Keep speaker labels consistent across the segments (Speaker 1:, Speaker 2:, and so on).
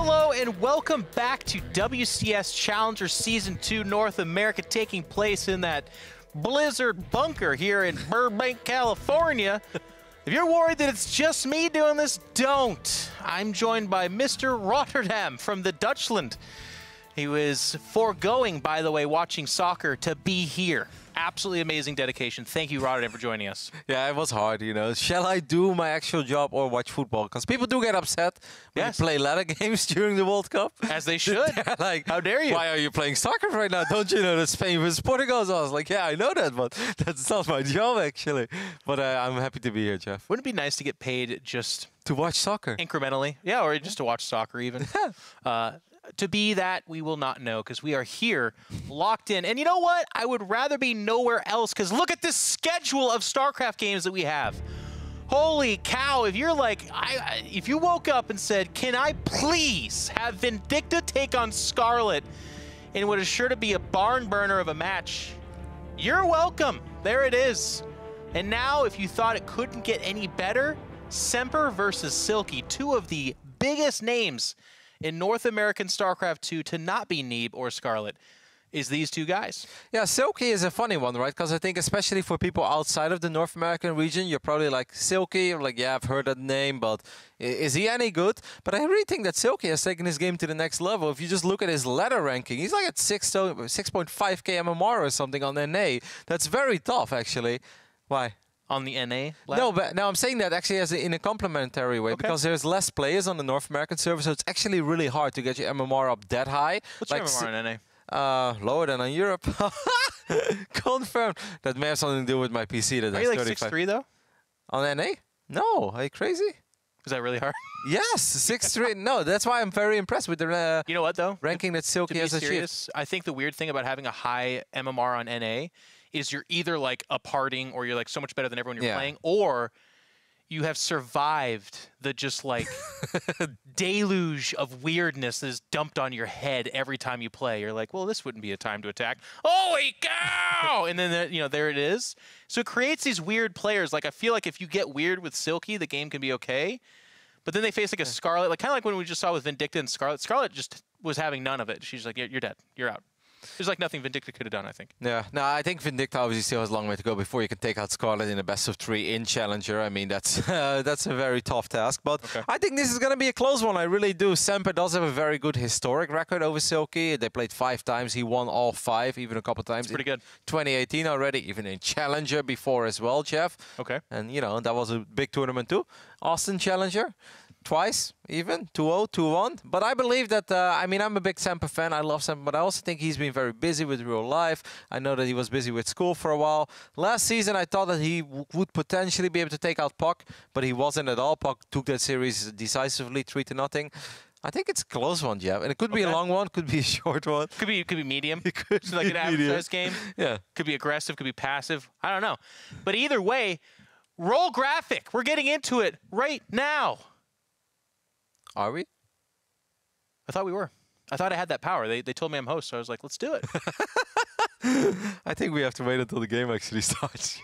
Speaker 1: Hello and welcome back to WCS Challenger Season 2 North America, taking place in that blizzard bunker here in Burbank, California. If you're worried that it's just me doing this, don't. I'm joined by Mr. Rotterdam from the Dutchland. He was foregoing, by the way, watching soccer to be here. Absolutely amazing dedication. Thank you, Rotterdam, for joining us.
Speaker 2: Yeah, it was hard, you know. Shall I do my actual job or watch football? Because people do get upset when you play ladder games during the World Cup.
Speaker 1: As they should.
Speaker 2: Like,
Speaker 1: how dare you?
Speaker 2: Why are you playing soccer right now? Don't you know that Spain versus Portugal? So I was like, yeah, I know that, but that's not my job, actually. But I'm happy to be here, Jeff.
Speaker 1: Wouldn't it be nice to get paid just
Speaker 2: to watch soccer?
Speaker 1: Incrementally. Yeah, or just to watch soccer even. To be that, we will not know, because we are here locked in. And you know what? I would rather be nowhere else, because look at this schedule of StarCraft games that we have. Holy cow, if you're like, if you woke up and said, can I please have Vindicta take on Scarlet in what is sure to be a barn burner of a match, you're welcome. There it is. And now, if you thought it couldn't get any better, Semper versus Silky, two of the biggest names in North American StarCraft 2 to not be Neeb or Scarlet is these two guys.
Speaker 2: Yeah, Silky is a funny one, right? Because I think especially for people outside of the North American region, you're probably like, Silky, or like, yeah, I've heard that name, but is he any good? But I really think that Silky has taken his game to the next level. If you just look at his ladder ranking, he's like at 6.5k MMR or something on NA. That's very tough, actually. Why?
Speaker 1: On the NA lab?
Speaker 2: No, but now I'm saying that actually in a complementary way, because there's less players on the North American server, so it's actually really hard to get your MMR up that high.
Speaker 1: What's your MMR in
Speaker 2: NA? Lower than on Europe. Confirmed. That may have something to do with my PC. That
Speaker 1: Are you like 6'3" though?
Speaker 2: On NA? No. Are you crazy?
Speaker 1: Is that really hard?
Speaker 2: Yes, 6'3". No, that's why I'm very impressed with the
Speaker 1: you know what though?
Speaker 2: ranking that Silky has achieved.
Speaker 1: I think the weird thing about having a high MMR on NA is you're either like a parting, or you're like so much better than everyone you're playing, or you have survived the just like deluge of weirdness that is dumped on your head every time you play. You're like, well, this wouldn't be a time to attack. Holy cow! And then, you know, there it is. So it creates these weird players. Like, I feel like if you get weird with Silky, the game can be okay. But then they face like a Scarlet, like kind of like when we just saw with Vindicta and Scarlet. Scarlet just was having none of it. She's like, you're dead. You're out. There's like nothing Vindicta could have done, I think.
Speaker 2: Yeah, no, I think Vindicta obviously still has a long way to go before you can take out Scarlet in a best-of-3 in Challenger. I mean, that's a very tough task. But I think this is going to be a close one. I really do. Semper does have a very good historic record over Silky. They played 5 times. He won all 5, even a couple times.
Speaker 1: That's pretty good.
Speaker 2: 2018 already, even in Challenger before as well, Jeff.
Speaker 1: Okay.
Speaker 2: And, you know, that was a big tournament too. Austin Challenger. Twice, even 2-0, 2-1. But I believe that, I mean, I'm a big Semper fan. I love Semper, but I also think he's been very busy with real life. I know that he was busy with school for a while. Last season, I thought that he would potentially be able to take out Puck, but he wasn't at all. Puck took that series decisively, 3-0. I think it's a close one, Jeff. And it could be a long one, could be a short one.
Speaker 1: Could be medium.
Speaker 2: It could
Speaker 1: be like an average game.
Speaker 2: Yeah.
Speaker 1: Could be aggressive, could be passive. I don't know. But either way, roll graphic. We're getting into it right now.
Speaker 2: Are we?
Speaker 1: I thought we were. I thought I had that power. They told me I'm host, so I was like, let's do it.
Speaker 2: I think we have to wait until the game actually starts.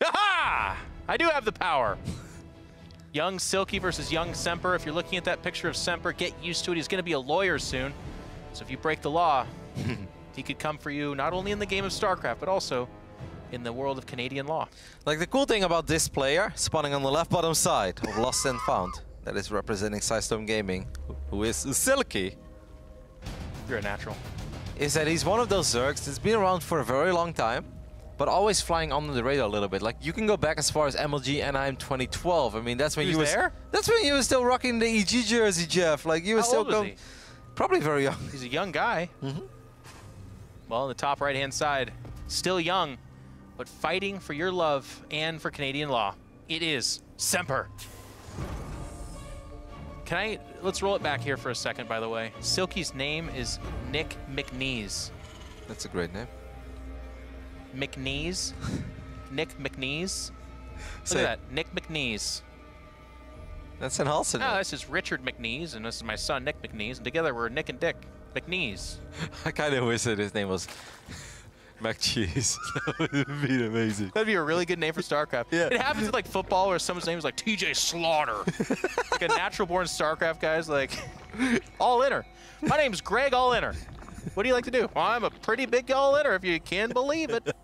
Speaker 1: Aha! I do have the power. Young Silky versus young Semper. If you're looking at that picture of Semper, get used to it. He's going to be a lawyer soon. So if you break the law, he could come for you not only in the game of StarCraft, but also in the world of Canadian law.
Speaker 2: Like the cool thing about this player, spawning on the left bottom side of Lost and Found, that is representing Sidestone Gaming, who is Silky.
Speaker 1: You're a natural.
Speaker 2: Is that he's one of those Zergs that's been around for a very long time, but always flying under the radar a little bit. Like, you can go back as far as MLG Anaheim 2012. I mean, that's when that's when you were still rocking the EG jersey, Jeff. Like, you were still going. Probably very young.
Speaker 1: He's a young guy. Well, on the top right-hand side, still young, but fighting for your love and for Canadian law. It is Semper. Let's roll it back here for a second, by the way. Silky's name is Nick McNeese.
Speaker 2: That's a great name.
Speaker 1: McNeese? Nick McNeese? Look at that, Nick McNeese.
Speaker 2: That's an awesome name.
Speaker 1: Oh, this is Richard McNeese, and this is my son, Nick McNeese, and together we're Nick and Dick McNeese.
Speaker 2: I kind of wish that his name was Mac Cheese. That would be amazing.
Speaker 1: That'd be a really good name for StarCraft.
Speaker 2: Yeah.
Speaker 1: It happens with like football where someone's name is like TJ Slaughter. Like a natural born StarCraft guy's like All-inner. My name's Greg All-inner. What do you like to do? Well, I'm a pretty big all-inner, if you can believe it.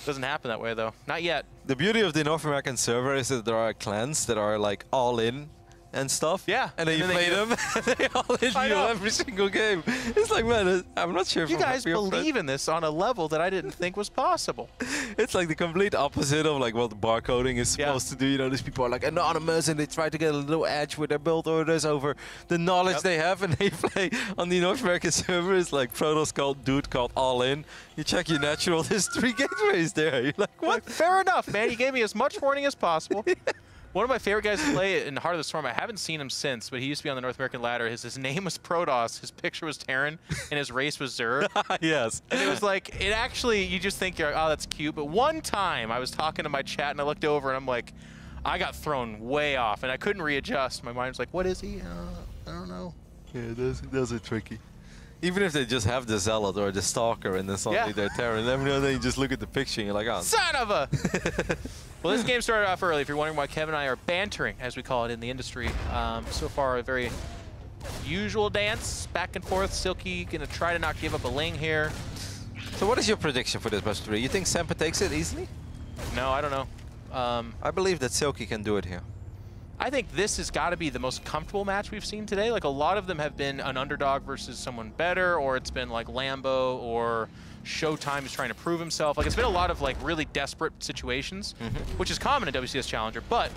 Speaker 1: Doesn't happen that way, though. Not yet.
Speaker 2: The beauty of the North American server is that there are clans that are like all in and stuff.
Speaker 1: Yeah.
Speaker 2: And then you play them, and they all hit you every single game. It's like, man, I'm not sure if
Speaker 1: you guys believe in this on a level that I didn't think was possible.
Speaker 2: It's like the complete opposite of like what the barcoding is supposed to do. You know, these people are like anonymous and they try to get a little edge with their build orders over the knowledge they have, and they play on the North American server. It's like Protoss called dude called all in. You check your natural, there's 3 gateways there. You're like, what?
Speaker 1: Fair enough, man. You gave me as much warning as possible. One of my favorite guys to play in Heart of the Storm, I haven't seen him since, but he used to be on the North American ladder. His name was Protoss, his picture was Terran, and his race was Zerg.
Speaker 2: Yes.
Speaker 1: And it was like, it actually, you just think, you're like, oh, that's cute. But one time, I was talking to my chat, and I looked over, and I'm like, I got thrown way off, and I couldn't readjust. My mind was like, what is he? I don't know.
Speaker 2: Yeah, those are tricky. Even if they just have the Zealot or the Stalker and then suddenly they're Terran, every now and then you just look at the picture and you're like, oh.
Speaker 1: Son of a! Well, this game started off early. If you're wondering why Kevin and I are bantering, as we call it in the industry, so far a very usual dance, back and forth. Silky gonna try to not give up a lane here.
Speaker 2: So what is your prediction for this best of 3? You think Semper takes it easily?
Speaker 1: No, I don't know.
Speaker 2: I believe that Silky can do it here.
Speaker 1: I think this has got to be the most comfortable match we've seen today. Like, a lot of them have been an underdog versus someone better, or it's been like Lambo or Showtime is trying to prove himself. Like, it's been a lot of like really desperate situations, which is common in WCS Challenger. But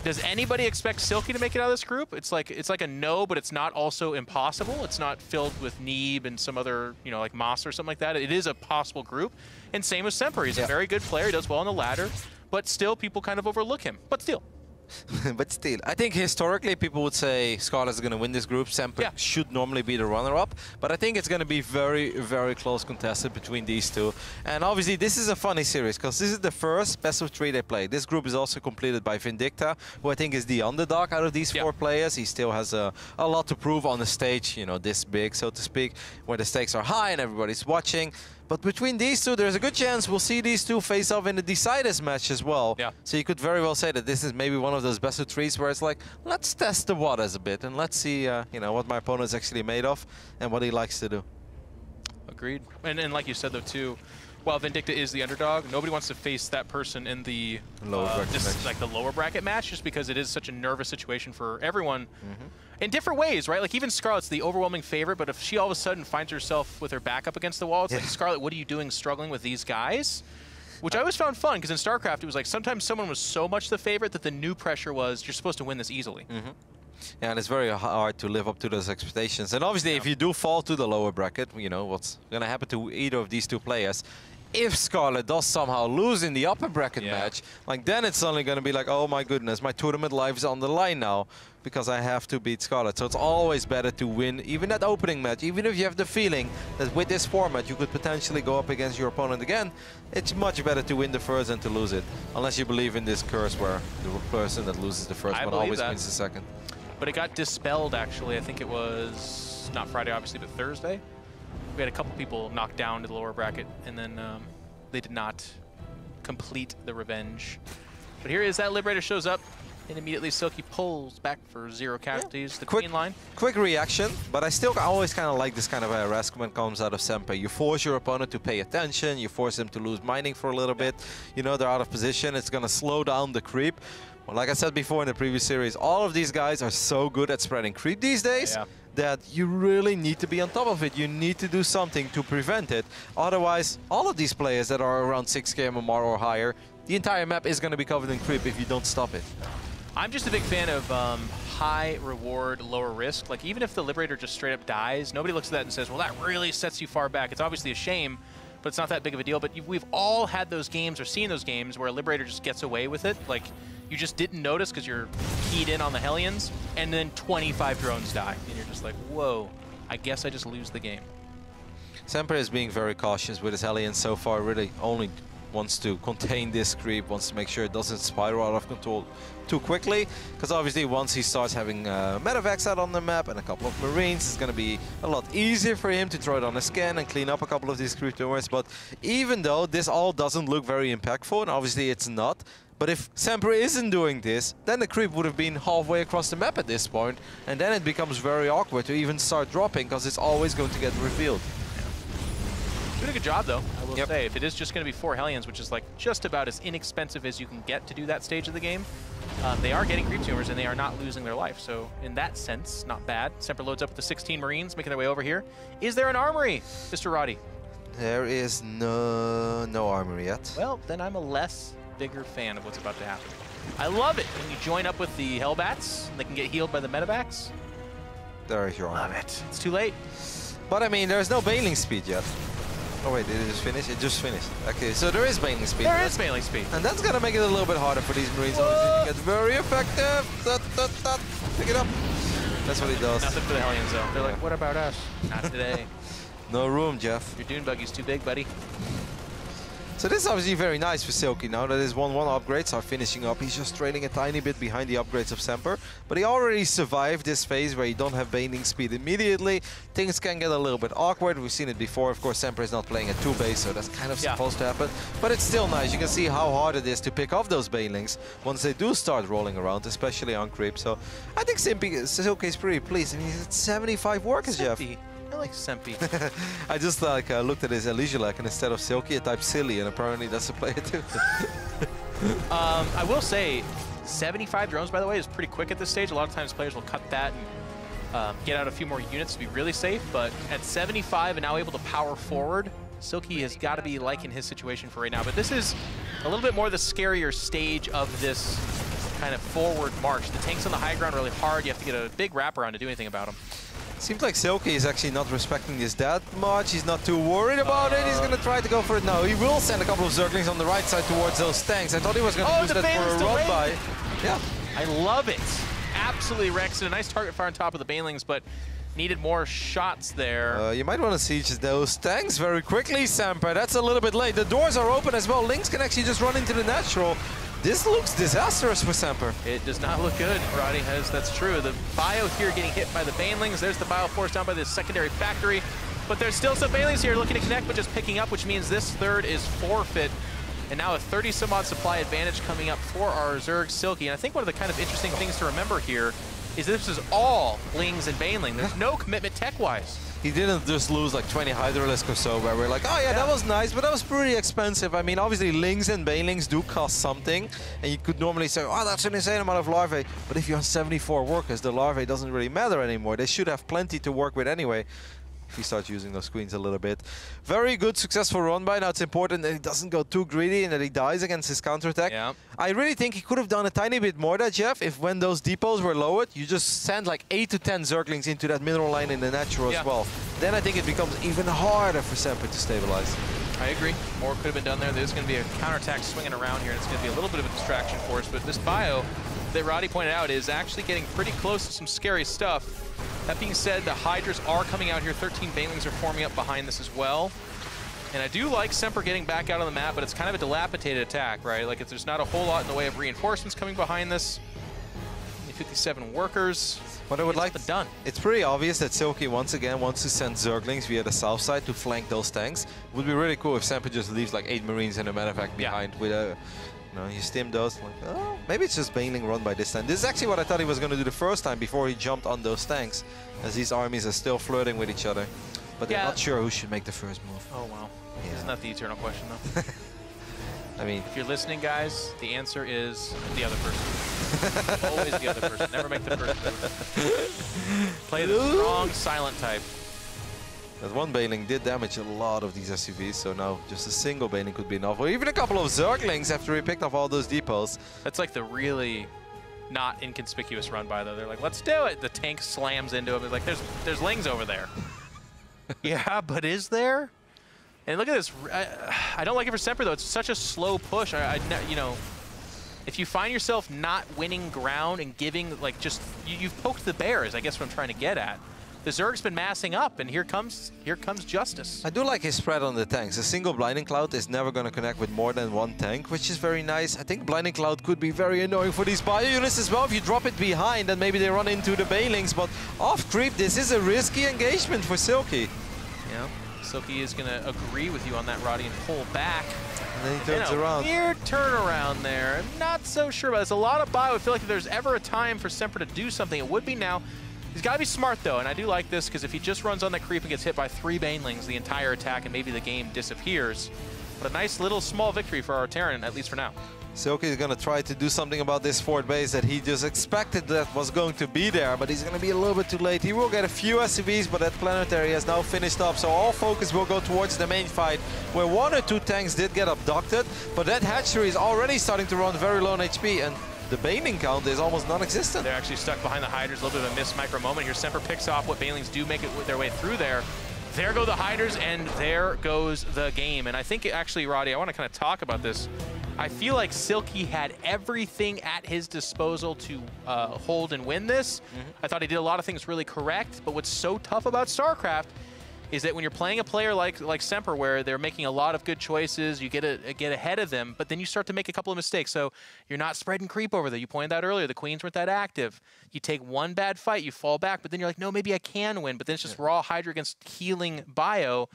Speaker 1: does anybody expect Silky to make it out of this group? It's like a no, but it's not also impossible. It's not filled with Neeb and some other, you know, like Moss or something like that. It is a possible group. And same with Semper. He's a very good player. He does well on the ladder, but still people kind of overlook him. But still.
Speaker 2: But still, I think historically people would say Scarlet is going to win this group. Semper should normally be the runner-up, but I think it's going to be very, very close contested between these two. And obviously this is a funny series because this is the first best of 3 they play. This group is also completed by Vindicta, who I think is the underdog out of these 4 players. He still has a lot to prove on the stage, you know, this big, so to speak, where the stakes are high and everybody's watching. But between these two, there's a good chance we'll see these two face off in the deciders match as well. Yeah. So you could very well say that this is maybe one of those best of 3s where it's like, let's test the waters a bit and let's see, you know, what my opponent is actually made of and what he likes to do.
Speaker 1: Agreed. And like you said, though, too, while Vindicta is the underdog, nobody wants to face that person in the lower the lower bracket match, just because it is such a nervous situation for everyone. In different ways, right? Like, even Scarlet's the overwhelming favorite, but if she all of a sudden finds herself with her back up against the wall, it's like, Scarlet, what are you doing struggling with these guys? Which I always found fun, because in StarCraft, it was like sometimes someone was so much the favorite that the new pressure was, you're supposed to win this easily.
Speaker 2: Yeah, and it's very hard to live up to those expectations. And obviously, if you do fall to the lower bracket, you know, what's going to happen to either of these 2 players? If Scarlet does somehow lose in the upper bracket match, like, then it's suddenly going to be like, oh my goodness, my tournament life is on the line now because I have to beat Scarlet. So it's always better to win even that opening match. Even if you have the feeling that with this format you could potentially go up against your opponent again, it's much better to win the first than to lose it. Unless you believe in this curse where the person that loses the first one always wins the second.
Speaker 1: But it got dispelled, actually. I think it was not Friday, obviously, but Thursday. We had a couple people knocked down to the lower bracket, and then they did not complete the revenge. But here is that Liberator shows up, and immediately Silky pulls back for 0 casualties. The Queen line.
Speaker 2: Quick reaction, but I always kind of like this kind of a risk when it comes out of Semper. You force your opponent to pay attention, you force them to lose mining for a little bit. You know they're out of position, it's going to slow down the creep. Well, like I said before in the previous series, all of these guys are so good at spreading creep these days that you really need to be on top of it. You need to do something to prevent it. Otherwise, all of these players that are around 6k MMR or higher, the entire map is going to be covered in creep if you don't stop it.
Speaker 1: I'm just a big fan of high reward, lower risk. Like, even if the Liberator just straight up dies, nobody looks at that and says, well, that really sets you far back. It's obviously a shame, but it's not that big of a deal. But we've all had those games or seen those games where a Liberator just gets away with it. Like, you just didn't notice because you're keyed in on the Hellions, and then 25 drones die. And you're just like, whoa, I guess I just lose the game.
Speaker 2: Semper is being very cautious with his Hellions so far, really only wants to contain this creep, wants to make sure it doesn't spiral out of control too quickly, because obviously once he starts having medevacs out on the map and a couple of Marines, it's going to be a lot easier for him to throw it on a scan and clean up a couple of these creep doors. But even though this all doesn't look very impactful, and obviously it's not, But if Semper isn't doing this, then the creep would have been halfway across the map at this point, and then it becomes very awkward to even start dropping, because it's always going to get revealed.
Speaker 1: Doing a good job, though, I will say. If it is just going to be 4 Hellions, which is like just about as inexpensive as you can get to do that stage of the game, they are getting creep tumors and they are not losing their life. So in that sense, not bad. Semper loads up with the 16 Marines, making their way over here. Is there an armory, Mr. Roddy?
Speaker 2: There is no armory yet.
Speaker 1: Well, then I'm a bigger fan of what's about to happen. I love it when you join up with the Hellbats and they can get healed by the Medevacs.
Speaker 2: There is your armory.
Speaker 1: Love it. It's too late.
Speaker 2: But I mean, there's no bailing speed yet. Oh wait, did it just finish? It just finished. Okay, so there is bailing speed.
Speaker 1: There is bailing speed.
Speaker 2: And that's gonna make it a little bit harder for these Marines. Obviously, to get very effective. Pick it up. That's what he does.
Speaker 1: Nothing for the Hellions, though. They're like, what about us? Not today.
Speaker 2: No room, Jeff.
Speaker 1: Your dune buggy's too big, buddy.
Speaker 2: So this is obviously very nice for Silky now that his 1-1 upgrades are finishing up. He's just trailing a tiny bit behind the upgrades of Semper, but he already survived this phase where you don't have bailing speed immediately. Things can get a little bit awkward. We've seen it before. Of course, Semper is not playing at 2 base, so that's kind of supposed to happen. But it's still nice. You can see how hard it is to pick off those bailings once they do start rolling around, especially on creep. So I think Silky is pretty pleased. I mean, he's at 75 workers, Jeff.
Speaker 1: I like Semper.
Speaker 2: I just looked at his Elysiolek, and instead of Silky, I typed Silly, and apparently that's a player too.
Speaker 1: I will say, 75 drones, by the way, is pretty quick at this stage. A lot of times players will cut that and get out a few more units to be really safe, but at 75 and now able to power forward, Silky has got to be liking his situation for right now. But this is a little bit more the scarier stage of this kind of forward march. The tank's on the high ground really hard. You have to get a big wraparound to do anything about them.
Speaker 2: Seems like Silky is actually not respecting this that much. He's not too worried about it. He's going to try to go for it now. He will send a couple of Zerglings on the right side towards those tanks. I thought he was going to use that for a run-by. Yeah.
Speaker 1: I love it. Absolutely wrecks it. A nice target fire on top of the Banelings, but needed more shots there.
Speaker 2: You might want to siege those tanks very quickly, Semper. That's a little bit late. The doors are open as well. Lynx can actually just run into the natural. This looks disastrous for Semper.
Speaker 1: It does not look good, Roddy. That's true. The bio here getting hit by the Banelings. There's the bio force down by the secondary factory. But there's still some Banelings here looking to connect, but just picking up, which means this third is forfeit. And now a 30-some-odd supply advantage coming up for our Zerg Silky. And I think one of the kind of interesting things to remember here is this is all Lings and Baneling. There's no commitment tech-wise.
Speaker 2: He didn't just lose like 20 Hydralisk or so, where we're like, oh yeah, that was nice, but that was pretty expensive. I mean, obviously, Lings and Banelings do cost something, and you could normally say, oh, that's an insane amount of larvae. But if you're on 74 workers, the larvae doesn't really matter anymore. They should have plenty to work with anyway. If he starts using those queens a little bit. Very good, successful run-by. Now it's important that he doesn't go too greedy and that he dies against his counterattack.
Speaker 1: Yeah.
Speaker 2: I really think he could have done a tiny bit more there, Jeff, if when those depots were lowered, you just send like 8 to 10 Zerglings into that mineral line in the natural as well. Then I think it becomes even harder for Semper to stabilize.
Speaker 1: I agree. More could have been done there. There's going to be a counterattack swinging around here, and it's going to be a little bit of a distraction for us. But this bio that Roddy pointed out is actually getting pretty close to some scary stuff. That being said, the Hydras are coming out here. 13 Banelings are forming up behind this as well. And I do like Semper getting back out on the map, but it's kind of a dilapidated attack, right? Like, if there's not a whole lot in the way of reinforcements coming behind this. 57 workers.
Speaker 2: What I would like
Speaker 1: done.
Speaker 2: It's pretty obvious that Silky once again wants to send Zerglings via the south side to flank those tanks. It would be really cool if Semper just leaves like 8 Marines and a medevac behind with a... You know, he stim those, like, oh, maybe it's just Baneling run by this time. This is actually what I thought he was going to do the first time before he jumped on those tanks, as these armies are still flirting with each other. But they're not sure who should make the first move.
Speaker 1: Oh, wow. Yeah. Isn't that the eternal question, though?
Speaker 2: I mean...
Speaker 1: If you're listening, guys, the answer is the other person. Always the other person. Never make the first move. Play the strong, silent type.
Speaker 2: That one Baneling did damage a lot of these SUVs, so now just a single Baneling could be enough. Or even a couple of Zerglings after he picked off all those depots.
Speaker 1: That's like the really not inconspicuous run by, though. They're like, let's do it. The tank slams into him. It's like, there's Lings over there. Yeah, but is there? And look at this. I don't like it for Semper, though. It's such a slow push. You know, if you find yourself not winning ground and giving, like, just... You've poked the bear, is I guess what I'm trying to get at. The Zerg's been massing up, and here comes Justice.
Speaker 2: I do like his spread on the tanks. A single Blinding Cloud is never going to connect with more than one tank, which is very nice. I think Blinding Cloud could be very annoying for these bio units as well. If you drop it behind, then maybe they run into the Banelings. But off creep, this is a risky engagement for Silky.
Speaker 1: Yeah, Silky is going to agree with you on that, Roddy, and pull back.
Speaker 2: And then he turns around.
Speaker 1: Weird turnaround there. Not so sure about this. A lot of bio. I feel like if there's ever a time for Semper to do something, it would be now. He's got to be smart, though, and I do like this because if he just runs on that creep and gets hit by 3 Banelings, the entire attack and maybe the game disappears. But a nice little small victory for our Terran, at least for now.
Speaker 2: Silky is going to try to do something about this fourth base that he just expected that was going to be there, but he's going to be a little bit too late. He will get a few SCVs, but that planetary has now finished up, so all focus will go towards the main fight, where 1 or 2 tanks did get abducted, but that hatchery is already starting to run very low on HP, and the Baneling count is almost non-existent.
Speaker 1: They're actually stuck behind the Hydras, a little bit of a missed micro moment here. Semper picks off what Banelings do make it their way through there. There go the Hydras, and there goes the game. And I think, actually, Roddy, I want to kind of talk about this. I feel like Silky had everything at his disposal to hold and win this. I thought he did a lot of things really correct, but what's so tough about StarCraft is that when you're playing a player like Semper, where they're making a lot of good choices, you get ahead of them, but then you start to make a couple of mistakes. So you're not spreading creep over there. You pointed out earlier, the Queens weren't that active. You take one bad fight, you fall back, but then you're like, no, maybe I can win. But then it's just raw Hydra against healing bio.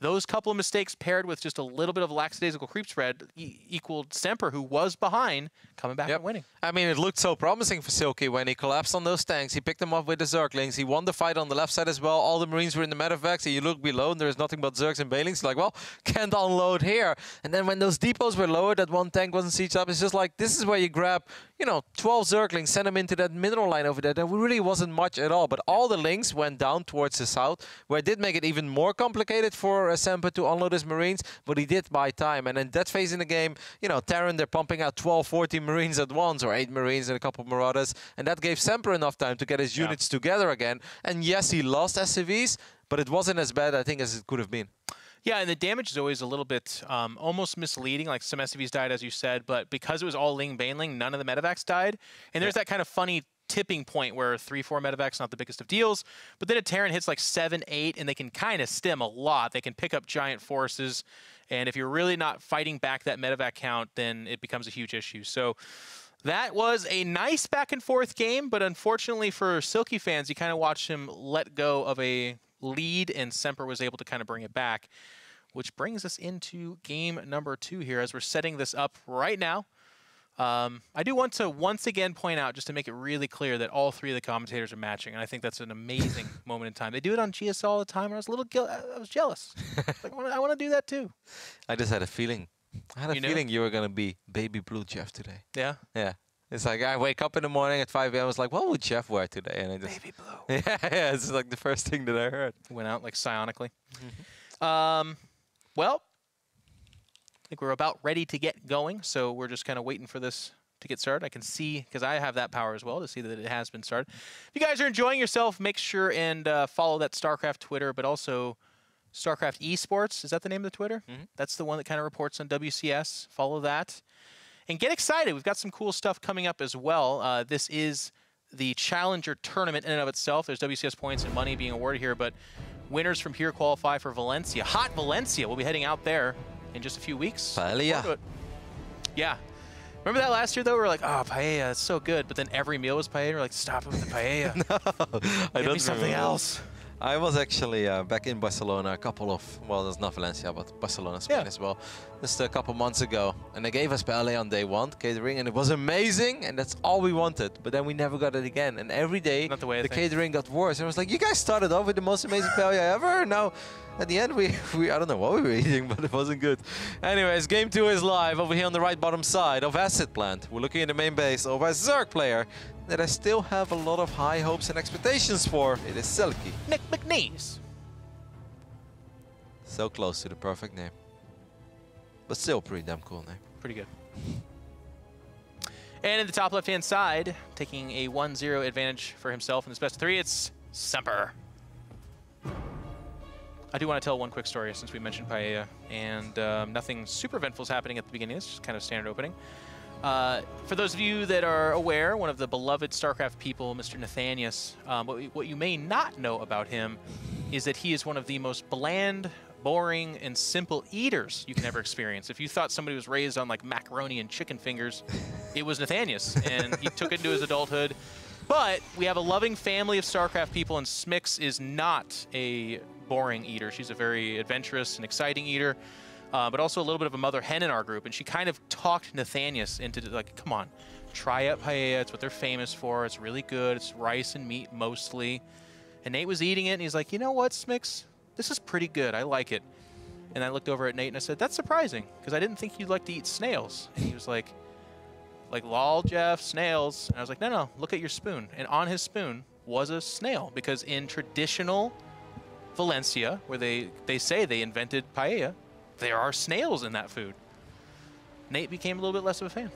Speaker 1: Those couple of mistakes paired with just a little bit of lackadaisical creep spread equaled Semper, who was behind, coming back and winning.
Speaker 2: I mean, it looked so promising for Silky when he collapsed on those tanks. He picked them up with the Zerglings. He won the fight on the left side as well. All the Marines were in the medevacs, and you look below, and there's nothing but Zergs and Banelings. Like, well, can't unload here. And then when those depots were lowered, that one tank wasn't sieged up. It's just like, this is where you grab, you know, 12 Zerglings, send them into that mineral line over there. There really wasn't much at all. But all the links went down towards the south, where it did make it even more complicated for Semper to unload his Marines, but he did buy time. And in that phase in the game, you know, Terran, they're pumping out 12, 14 Marines at once, or 8 Marines and a couple of Marauders, and that gave Semper enough time to get his units together again. And yes, he lost SCVs, but it wasn't as bad, I think, as it could have been.
Speaker 1: Yeah, and the damage is always a little bit almost misleading. Like, some SCVs died, as you said, but because it was all Ling Baneling, none of the medevacs died. And there's that kind of funny tipping point where 3-4 medevacs not the biggest of deals, but then a Terran hits like 7-8, and they can kind of stem a lot. They can pick up giant forces, and if you're really not fighting back that medevac count, then it becomes a huge issue. So that was a nice back and forth game, but unfortunately for Silky fans, you kind of watched him let go of a lead, and Semper was able to kind of bring it back, which brings us into game number 2 here as we're setting this up right now. I do want to once again point out, just to make it really clear, that all 3 of the commentators are matching, and I think that's an amazing moment in time. They do it on GSL all the time, and I was a little I was jealous. Like, I want to do that too.
Speaker 2: I just had a feeling. I had a feeling you were going to be baby blue Jeff today.
Speaker 1: Yeah?
Speaker 2: Yeah. It's like I wake up in the morning at 5 a.m. I was like, what would Jeff wear today? And I just,
Speaker 1: baby blue.
Speaker 2: Yeah, it's like the first thing that I heard.
Speaker 1: Went out like psionically. Well, I think we're about ready to get going, so we're just kind of waiting for this to get started. I can see, because I have that power as well, to see that it has been started. If you guys are enjoying yourself, make sure and follow that StarCraft Twitter, but also StarCraft Esports. Is that the name of the Twitter? That's the one that kind of reports on WCS. Follow that. And get excited. We've got some cool stuff coming up as well. This is the Challenger Tournament in and of itself. There's WCS points and money being awarded here, but winners from here qualify for Valencia. Hot Valencia. We'll be heading out there in just a few weeks.
Speaker 2: Paella.
Speaker 1: Yeah. Remember that last year, though? We were like, oh, paella, it's so good. But then every meal was paella. We're like, stop it with the paella.
Speaker 2: No, I don't
Speaker 1: Give me something else.
Speaker 2: I was actually back in Barcelona a couple of, well, there's not Valencia, but Barcelona, Spain as well, just a couple months ago. And they gave us paella on day 1, catering, and it was amazing, and that's all we wanted. But then we never got it again. And every day, the catering got worse. And I was like, you guys started off with the most amazing paella ever. Now, at the end, we I don't know what we were eating, but it wasn't good. Anyways, game 2 is live over here on the right bottom side of Acid Plant. We're looking at the main base of a Zerg player that I still have a lot of high hopes and expectations for. It is Silky.
Speaker 1: Nick McNeese.
Speaker 2: So close to the perfect name. But still pretty damn cool name.
Speaker 1: Pretty good. And in the top left-hand side, taking a 1-0 advantage for himself in this best of 3, it's Semper. I do want to tell one quick story since we mentioned paella, and nothing super eventful is happening at the beginning. It's just kind of standard opening. For those of you that are aware, one of the beloved StarCraft people, Mr. Nathanius, what you may not know about him is that he is one of the most bland, boring, and simple eaters you can ever experience. If you thought somebody was raised on like macaroni and chicken fingers, it was Nathanius, and he took it into his adulthood. But we have a loving family of StarCraft people, and Smix is not a boring eater. She's a very adventurous and exciting eater. but also a little bit of a mother hen in our group, and she kind of talked Nathanius into like, come on, try out paella. It's what they're famous for. It's really good. It's rice and meat mostly. And Nate was eating it, and he's like, you know what, Smix? This is pretty good. I like it. And I looked over at Nate, and I said, that's surprising, because I didn't think you'd like to eat snails. And he was like, lol, Jeff, snails. And I was like, no, look at your spoon. And on his spoon was a snail, because in traditional Valencia, where they say they invented paella, there are snails in that food. Nate became a little bit less of a fan.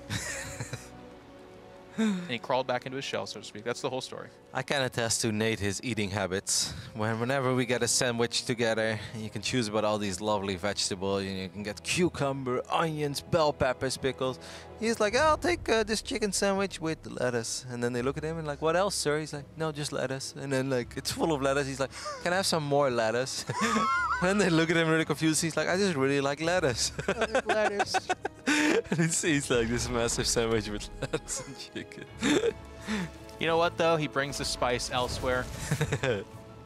Speaker 1: And he crawled back into his shell, so to speak. That's the whole story.
Speaker 2: I can attest to Nate, his eating habits. Whenever we get a sandwich together, you can choose about all these lovely vegetables. You can get cucumber, onions, bell peppers, pickles. He's like, I'll take this chicken sandwich with the lettuce. And then they look at him and like, what else, sir? He's like, no, just lettuce. And then like, it's full of lettuce. He's like, can I have some more lettuce? And they look at him really confused. He's like, I just really like lettuce.
Speaker 1: Lettuce.
Speaker 2: And he's like this massive sandwich with lettuce and chicken.
Speaker 1: You know what, though? He brings the spice elsewhere.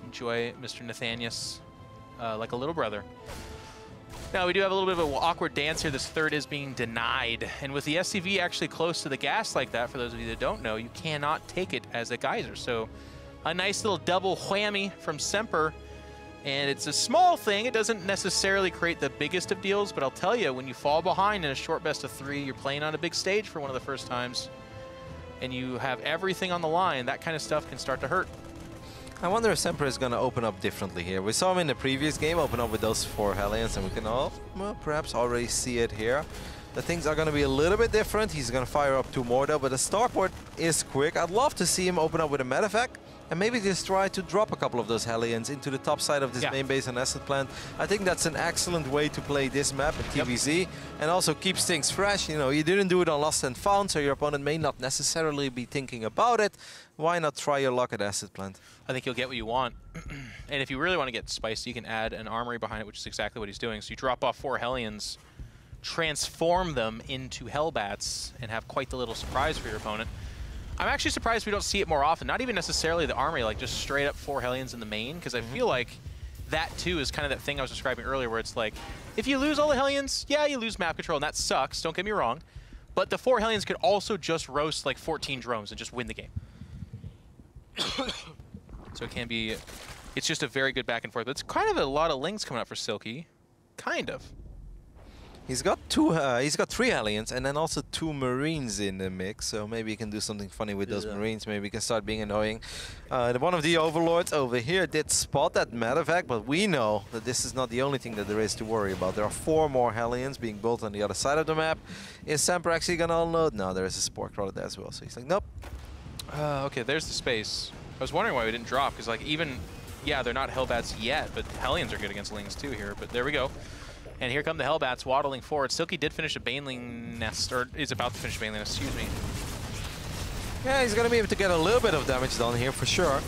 Speaker 1: Enjoy Mr. Nathanius like a little brother. Now, we do have a little bit of an awkward dance here. This third is being denied. And with the SCV actually close to the gas like that, for those of you that don't know, you cannot take it as a geyser. So a nice little double whammy from Semper. And it's a small thing. It doesn't necessarily create the biggest of deals, but I'll tell you, when you fall behind in a short best of 3, you're playing on a big stage for one of the first times, and you have everything on the line, that kind of stuff can start to hurt.
Speaker 2: I wonder if Semper is going to open up differently here. We saw him in the previous game open up with those 4 Hellions, and we can all, well, perhaps already see it here. The things are going to be a little bit different. He's going to fire up 2 more though, but the starport is quick. I'd love to see him open up with a medevac and maybe just try to drop a couple of those Hellions into the top side of this main base on Asset Plant. I think that's an excellent way to play this map at TVZ and also keeps things fresh. You know, you didn't do it on Lost and Found, so your opponent may not necessarily be thinking about it. Why not try your luck at Asset Plant?
Speaker 1: I think you'll get what you want. And if you really want to get spicy, you can add an armory behind it, which is exactly what he's doing. So you drop off 4 Hellions, transform them into Hellbats, and have quite the little surprise for your opponent. I'm actually surprised we don't see it more often. Not even necessarily the armory, like just straight up 4 Hellions in the main, because I feel like that too is kind of that thing I was describing earlier, where it's like, if you lose all the Hellions, yeah, you lose map control, and that sucks, don't get me wrong. But the 4 Hellions could also just roast like 14 drones and just win the game. So it can be, it's just a very good back and forth. But it's kind of a lot of Lings coming up for Silky. Kind of.
Speaker 2: He's got 3 Hellions and then also 2 Marines in the mix, so maybe he can do something funny with those Marines. Maybe he can start being annoying. One of the Overlords over here did spot that medevac, but we know that this is not the only thing that there is to worry about. There are 4 more Hellions being built on the other side of the map. Is Semper actually going to unload? No, there is a Spore Crawler there as well, so he's like, nope.
Speaker 1: Okay, there's the space. I was wondering why we didn't drop, because like even, yeah, they're not Hellbats yet, but Hellions are good against Lings too here, but there we go. And here come the Hellbats waddling forward. Silky did finish a Baneling nest, or is about to finish a Baneling nest, excuse me.
Speaker 2: Yeah, he's going to be able to get a little bit of damage done here for sure.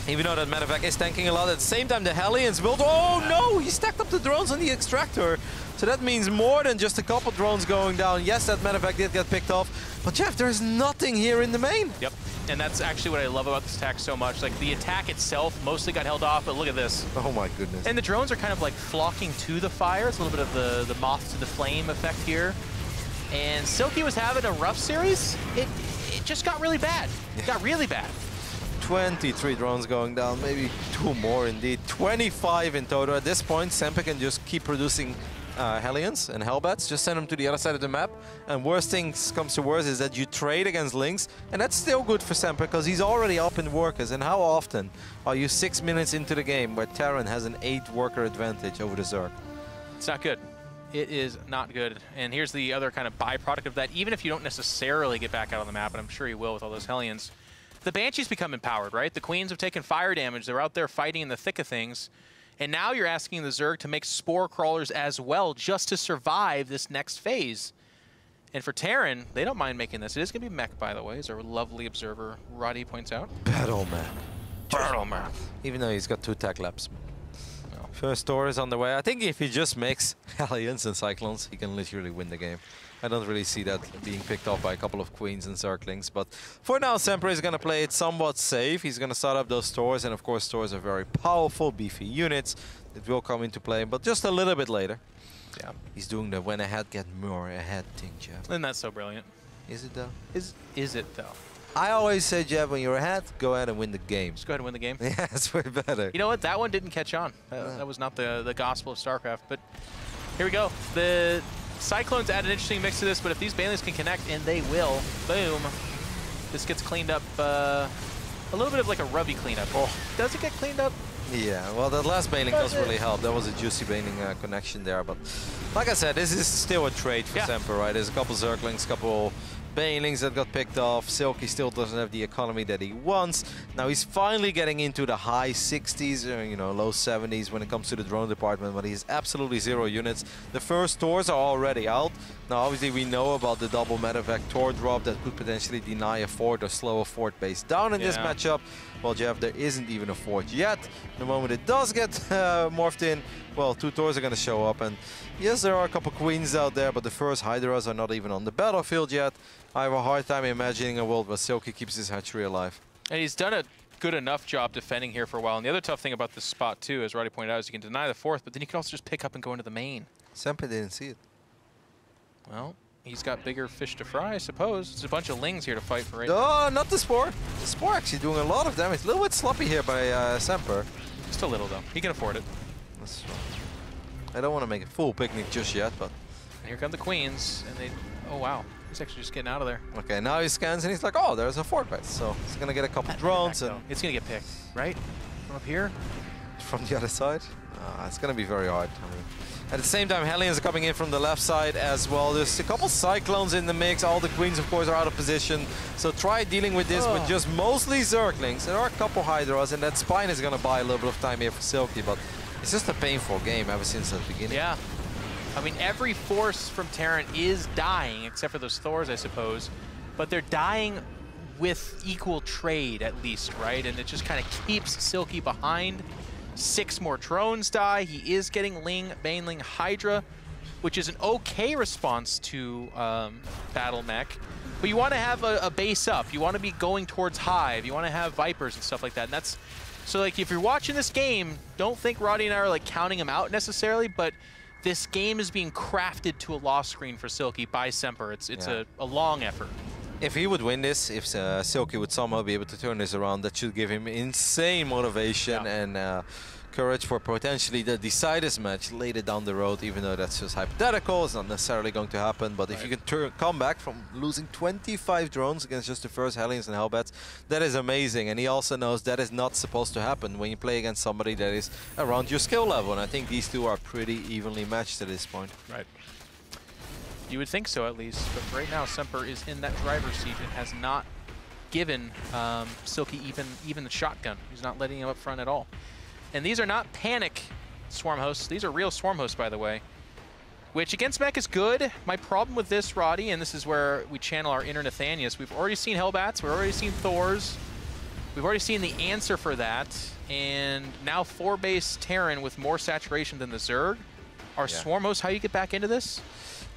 Speaker 2: Even though that medevac is tanking a lot, at the same time the Hellions build. Oh no, he stacked up the drones on the extractor. So that means more than just a couple drones going down. Yes, that medevac did get picked off, but Jeff, there's nothing here in the main.
Speaker 1: Yep, and that's actually what I love about this attack so much. Like the attack itself mostly got held off, but look at this.
Speaker 2: Oh my goodness.
Speaker 1: And the drones are kind of like flocking to the fire. It's a little bit of the moth to the flame effect here. And Silky was having a rough series. It just got really bad. It got really bad.
Speaker 2: 23 drones going down, maybe 2 more indeed. 25 in total. At this point, Semper can just keep producing Hellions and Hellbats. Just send them to the other side of the map. And worst things comes to worst is that you trade against Lings. And that's still good for Semper because he's already up in workers. And how often are you 6 minutes into the game where Terran has an 8 worker advantage over the Zerg?
Speaker 1: It's not good. It is not good. And here's the other kind of byproduct of that. Even if you don't necessarily get back out on the map, and I'm sure you will with all those Hellions, the Banshees become empowered, right? The Queens have taken fire damage. They're out there fighting in the thick of things. And now you're asking the Zerg to make Spore Crawlers as well just to survive this next phase. And for Terran, they don't mind making this. It is going to be mech, by the way, as our lovely observer Roddy points out.
Speaker 2: Battle map.
Speaker 1: Battle map.
Speaker 2: Even though he's got 2 tech labs. First door is on the way. I think if he just makes Hellions and Cyclones, he can literally win the game. I don't really see that being picked off by a couple of Queens and Zerglings. But for now, Semper is going to play it somewhat safe. He's going to start up those stores. And of course, stores are very powerful, beefy units. It will come into play, but just a little bit later.
Speaker 1: Yeah.
Speaker 2: He's doing the when ahead, get more ahead thing, Jeff.
Speaker 1: And that's so brilliant.
Speaker 2: Is it though?
Speaker 1: Is it though?
Speaker 2: I always say, Jeff, when you're ahead, go ahead and win the game.
Speaker 1: Just go ahead and win the game.
Speaker 2: Yeah, it's way better.
Speaker 1: You know what? That one didn't catch on. That was not the gospel of StarCraft. But here we go. The Cyclones add an interesting mix to this, but if these Banelings can connect, and they will, boom, this gets cleaned up. A little bit of like a Rubby cleanup. Oh. Does it get cleaned up?
Speaker 2: Yeah, well, that last Baneling does really help. That was a juicy Baneling connection there. But like I said, this is still a trade for Semper, right? There's a couple Zerglings, a couple Banelings that got picked off. Silky still doesn't have the economy that he wants. Now he's finally getting into the high 60s, or, you know, low 70s when it comes to the drone department, but he has absolutely 0 units. The first Tors are already out. Now obviously we know about the double medevac Tor drop that could potentially deny a fort or slow a fort base down in this matchup. Well, Jeff, there isn't even a fort yet. The moment it does get morphed in, well, 2 Tors are going to show up. And yes, there are a couple Queens out there, but the first Hydras are not even on the battlefield yet. I have a hard time imagining a world where Silky keeps his hatchery alive.
Speaker 1: And he's done a good enough job defending here for a while. And the other tough thing about this spot, too, as Roddy pointed out, is you can deny the fourth, but then you can also just pick up and go into the main.
Speaker 2: Semper didn't see it.
Speaker 1: Well, he's got bigger fish to fry, I suppose. There's a bunch of Lings here to fight for right
Speaker 2: now. Not the Spore. The Spore actually doing a lot of damage. A little bit sloppy here by Semper.
Speaker 1: Just a little, though. He can afford it.
Speaker 2: That's right. I don't want to make a full picnic just yet, but...
Speaker 1: And here come the Queens, and they... Oh, wow. He's actually just getting out of there.
Speaker 2: Okay, now he scans, and he's like, oh, there's a fort base. So he's going to get a couple drones. And
Speaker 1: it's going to get picked, right? From up here?
Speaker 2: From the other side? It's going to be very hard. I mean, at the same time, Hellions are coming in from the left side as well. There's a couple Cyclones in the mix. All the Queens, of course, are out of position. So try dealing with this with just mostly Zerglings. There are a couple Hydras, and that Spine is going to buy a little bit of time here for Silky, but it's just a painful game ever since the beginning.
Speaker 1: Yeah. I mean, every force from Terran is dying, except for those Thors, I suppose. But they're dying with equal trade, at least, right? And it just kind of keeps Silky behind. 6 more drones die. He is getting Ling, Baneling, Hydra, which is an okay response to Battle Mech. But you want to have a base up. You want to be going towards Hive. You want to have Vipers and stuff like that. And that's so, like, if you're watching this game, don't think Roddy and I are like counting him out necessarily, but this game is being crafted to a loss screen for Silky by Semper. It's a long effort.
Speaker 2: If he would win this, if Silky would somehow be able to turn this around, that should give him insane motivation and courage for potentially the decisive match later down the road, even though that's just hypothetical. It's not necessarily going to happen. But if you can come back from losing 25 drones against just the first Hellions and Hellbats, that is amazing. And he also knows that is not supposed to happen when you play against somebody that is around your skill level. And I think these two are pretty evenly matched at this point.
Speaker 1: Right. You would think so, at least. But right now, Semper is in that driver's seat and has not given Silky even the shotgun. He's not letting him up front at all. And these are not panic Swarm Hosts. These are real Swarm Hosts, by the way, which against mech is good. My problem with this, Roddy, and this is where we channel our inner Nathanius, we've already seen Hellbats, we've already seen Thors, we've already seen the answer for that, and now 4-base Terran with more saturation than the Zerg. Are Swarm Hosts how you get back into this?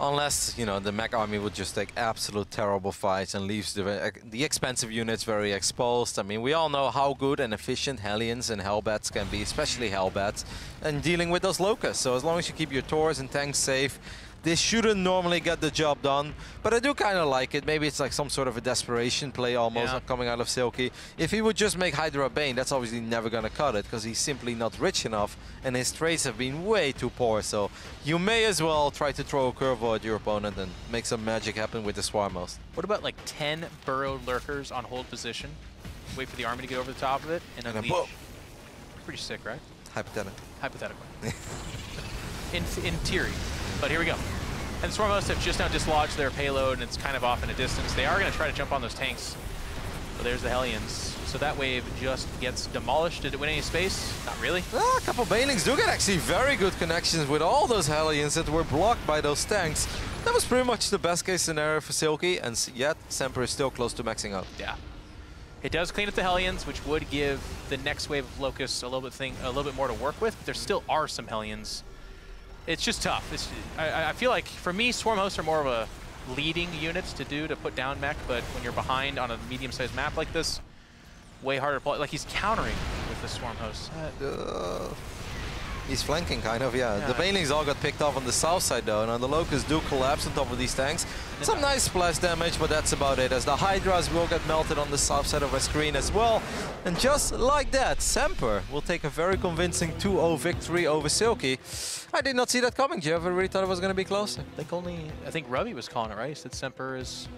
Speaker 2: Unless, you know, the mech army would just take absolute terrible fights and leaves the expensive units very exposed. I mean, we all know how good and efficient Hellions and Hellbats can be, especially Hellbats, and dealing with those Locusts. So as long as you keep your Tors and tanks safe, this shouldn't normally get the job done, but I do kind of like it. Maybe it's like some sort of a desperation play almost coming out of Silky. If he would just make Hydra Bane, that's obviously never going to cut it because he's simply not rich enough and his trades have been way too poor. So you may as well try to throw a curveball at your opponent and make some magic happen with the Swarm Host.
Speaker 1: What about like 10 burrowed lurkers on hold position? Wait for the army to get over the top of it and unleash. Pretty sick, right?
Speaker 2: Hypothetical.
Speaker 1: Hypothetical. in theory. But here we go. And the Swarm Hosts have just now dislodged their payload, and it's kind of off in a distance. They are going to try to jump on those tanks. But there's the Hellions. So that wave just gets demolished. Did it win any space? Not really.
Speaker 2: A couple Banelings do get actually very good connections with all those Hellions that were blocked by those tanks. That was pretty much the best case scenario for Silky, and yet Semper is still close to maxing out.
Speaker 1: Yeah. It does clean up the Hellions, which would give the next wave of Locusts a little bit more to work with. But there still are some Hellions. It's just tough. I feel like, for me, Swarm Hosts are more of a leading unit to put down mech, but when you're behind on a medium-sized map like this, way harder to play. Like, he's countering with the Swarm Hosts.
Speaker 2: He's flanking, kind of, yeah. The banelings all got picked off on the south side, though. And the Locusts do collapse on top of these tanks. Some nice splash damage, but that's about it, as the Hydras will get melted on the south side of our screen as well. And just like that, Semper will take a very convincing 2-0 victory over Silky. I did not see that coming, Jeff. I really thought it was going to be closer.
Speaker 1: I think Ruby was calling it, right? He said Semper is...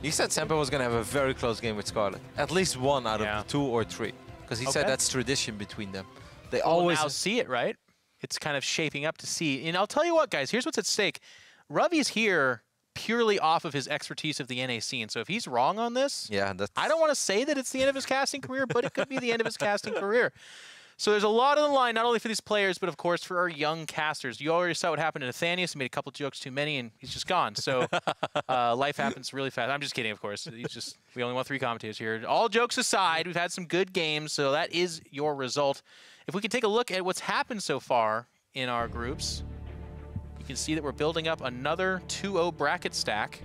Speaker 2: He said Semper was going to have a very close game with Scarlet. At least one out of the 2 or 3. Because he said that's tradition between them. They always
Speaker 1: now see it, right? It's kind of shaping up to see. And I'll tell you what, guys, here's what's at stake. Ruby's here purely off of his expertise of the NA scene. So if he's wrong on this, I don't want to say that it's the end of his casting career, but it could be the end of his casting career. So there's a lot on the line, not only for these players, but of course for our young casters. You already saw what happened to Nathanius. He made a couple jokes too many, and he's just gone. So life happens really fast. I'm just kidding, of course. We only want 3 commentators here. All jokes aside, we've had some good games, so that is your result. If we can take a look at what's happened so far in our groups, you can see that we're building up another 2-0 bracket stack.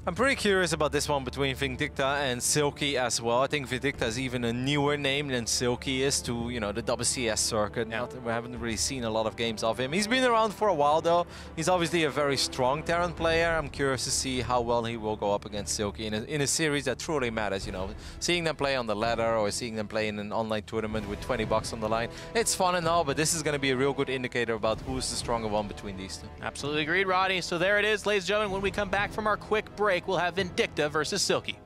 Speaker 2: I'm pretty curious about this one between Vindicta and Silky as well. I think Vindicta is even a newer name than Silky is to, you know, the WCS circuit. We haven't really seen a lot of games of him. He's been around for a while, though. He's obviously a very strong Terran player. I'm curious to see how well he will go up against Silky in a series that truly matters, you know. Seeing them play on the ladder or seeing them play in an online tournament with 20 bucks on the line, it's fun and all, but this is going to be a real good indicator about who's the stronger one between these two.
Speaker 1: Absolutely agreed, Roddy. So there it is, ladies and gentlemen. When we come back from our quick break, we'll have Vindicta versus Silky.